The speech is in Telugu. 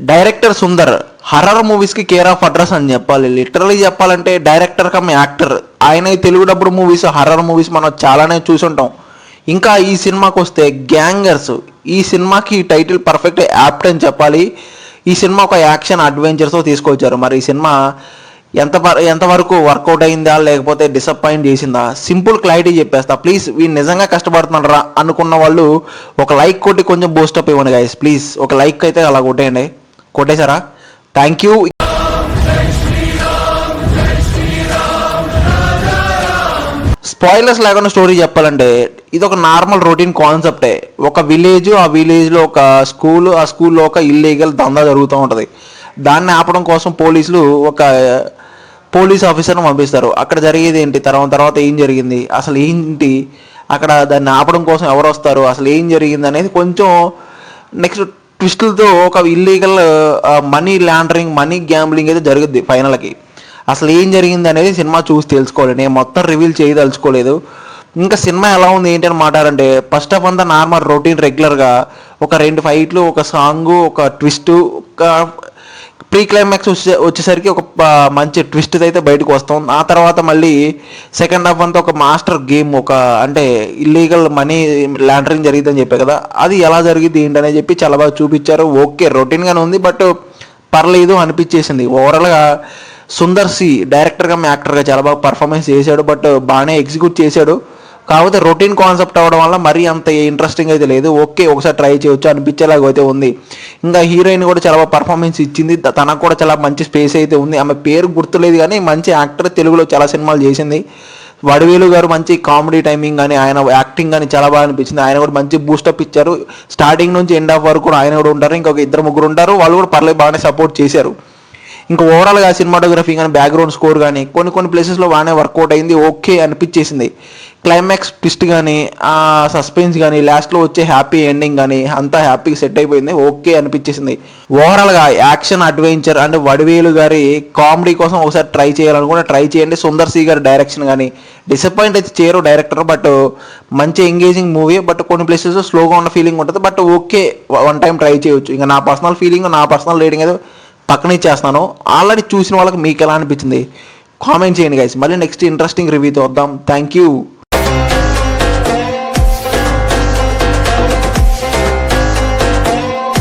డైరెక్టర్ సుందర్ హర్రర్ మూవీస్కి కేర్ ఆఫ్ అడ్రస్ అని చెప్పాలి. లిటరలీ చెప్పాలంటే డైరెక్టర్ కమ్ యాక్టర్. ఆయన తెలుగు డబ్బుడు మూవీస్, హర్రర్ మూవీస్ మనం చాలానే చూసుంటాం. ఇంకా ఈ సినిమాకి వస్తే గ్యాంగర్స్, ఈ సినిమాకి టైటిల్ పర్ఫెక్ట్ యాప్ట్ అని చెప్పాలి. ఈ సినిమా ఒక యాక్షన్ అడ్వెంచర్స్తో తీసుకొచ్చారు. మరి ఈ సినిమా ఎంతవరకు వర్కౌట్ అయిందా లేకపోతే డిసప్పాయింట్ చేసిందా, సింపుల్ క్లారిటీ చెప్పేస్తా. ప్లీజ్ వీళ్ళు నిజంగా కష్టపడుతున్నారా అనుకున్న వాళ్ళు ఒక లైక్ కొట్టి కొంచెం బూస్టప్ ఇవ్వండి గైస్. ప్లీజ్ ఒక లైక్ అయితే అలా కొట్టేయండి. కొట్టేశారా? Thank you. స్పాయిలర్స్ లేకుండా స్టోరీ చెప్పాలంటే ఇది ఒక నార్మల్ రొటీన్ కాన్సెప్టే. ఒక విలేజ్, ఆ విలేజ్లో ఒక స్కూల్, ఆ స్కూల్లో ఒక ఇల్లీగల్ దందా జరుగుతూ ఉంటుంది. దాన్ని ఆపడం కోసం పోలీసులు ఒక పోలీస్ ఆఫీసర్ని పంపిస్తారు. అక్కడ జరిగేది ఏంటి, తర్వాత ఏం జరిగింది, అసలు ఏంటి, అక్కడ దాన్ని ఆపడం కోసం ఎవరు వస్తారు, అసలు ఏం జరిగింది అనేది కొంచెం నెక్స్ట్ ట్విస్టులతో ఒక illegal money laundering, money gambling అయితే జరుగుద్ది ఫైనల్కి. అసలు ఏం జరిగింది అనేది సినిమా చూసి తెలుసుకోవాలి. నేను మొత్తం రివీల్ చేయదలుచుకోలేదు. ఇంకా సినిమా ఎలా ఉంది ఏంటి అని మాట్లాడంటే, ఫస్ట్ ఆఫ్ అంతా నార్మల్ రొటీన్ రెగ్యులర్గా ఒక 2 ఫైట్లు, ఒక సాంగు, ఒక ట్విస్టు, ఒక ప్రీ క్లైమాక్స్ వచ్చేసరికి ఒక మంచి ట్విస్ట్ అయితే బయటకు వస్తాం. ఆ తర్వాత మళ్ళీ సెకండ్ హాఫ్ అంతా ఒక మాస్టర్ గేమ్, ఒక అంటే ఇల్లీగల్ మనీ లాండరింగ్ జరిగిందని చెప్పే కదా, అది ఎలా జరిగింది ఏంటనే చెప్పి చాలా బాగా చూపించారు. ఓకే రొటీన్గానే ఉంది, బట్ పర్లేదు అనిపించేసింది. ఓవరాల్గా సుందర్ సి డైరెక్టర్గా యాక్టర్గా చాలా బాగా పర్ఫార్మెన్స్ చేశాడు, బట్ బాగానే ఎగ్జిక్యూట్ చేశాడు. కాకపోతే రొటీన్ కాన్సెప్ట్ అవ్వడం వల్ల మరీ అంత ఇంట్రెస్టింగ్ అయితే లేదు. ఓకే ఒకసారి ట్రై చేయొచ్చు అనిపించేలాగా అయితే ఉంది. ఇంకా హీరోయిన్ కూడా చాలా బాగా పర్ఫార్మెన్స్ ఇచ్చింది. తనకు కూడా చాలా మంచి స్పేస్ అయితే ఉంది. ఆమె పేరు గుర్తులేదు కానీ మంచి యాక్టర్, తెలుగులో చాలా సినిమాలు చేసింది. వడివేలు గారు మంచి కామెడీ టైమింగ్ కానీ ఆయన యాక్టింగ్ కానీ చాలా బాగా అనిపించింది. ఆయన కూడా మంచి బూస్టప్ ఇచ్చారు. స్టార్టింగ్ నుంచి ఎండ్ ఆఫ్ వరకు కూడా ఆయన కూడా ఉంటారు. ఇంకొక 2-3 ఉంటారు, వాళ్ళు కూడా పర్లేదు బాగానే సపోర్ట్ చేశారు. ఇంకా ఓవరాల్గా సినిమాటోగ్రఫీ కానీ బ్యాక్గ్రౌండ్ స్కోర్ కానీ కొన్ని ప్లేసెస్లో బాగానే వర్కౌట్ అయింది. ఓకే అనిపించేసింది. క్లైమాక్స్ ట్విస్ట్ కానీ, ఆ సస్పెన్స్ కానీ, లాస్ట్లో వచ్చే హ్యాపీ ఎండింగ్ కానీ అంతా హ్యాపీగా సెట్ అయిపోయింది. ఓకే అనిపించేసింది. ఓవరాల్గా యాక్షన్ అడ్వెంచర్ అంటే వడివేలు గారి కామెడీ కోసం ఒకసారి ట్రై చేయాలనుకుంటే ట్రై చేయండి. సుందర్ సి గారి డైరెక్షన్ కానీ డిసప్పాయింట్ అయితే చేయరు డైరెక్టర్, బట్ మంచి ఎంగేజింగ్ మూవీ. బట్ కొన్ని ప్లేసెస్ స్లోగా ఉన్న ఫీలింగ్ ఉంటుంది, but okay one time try చేయొచ్చు. ఇంకా నా పర్సనల్ ఫీలింగ్, నా పర్సనల్ రేటింగ్ అయితే పక్కన ఇచ్చేస్తాను. ఆల్రెడీ చూసిన వాళ్ళకి మీకు ఎలా అనిపించింది కామెంట్ చేయండి గైస్. మళ్ళీ నెక్స్ట్ ఇంట్రెస్టింగ్ రివ్యూతో వద్దాం. Thank you.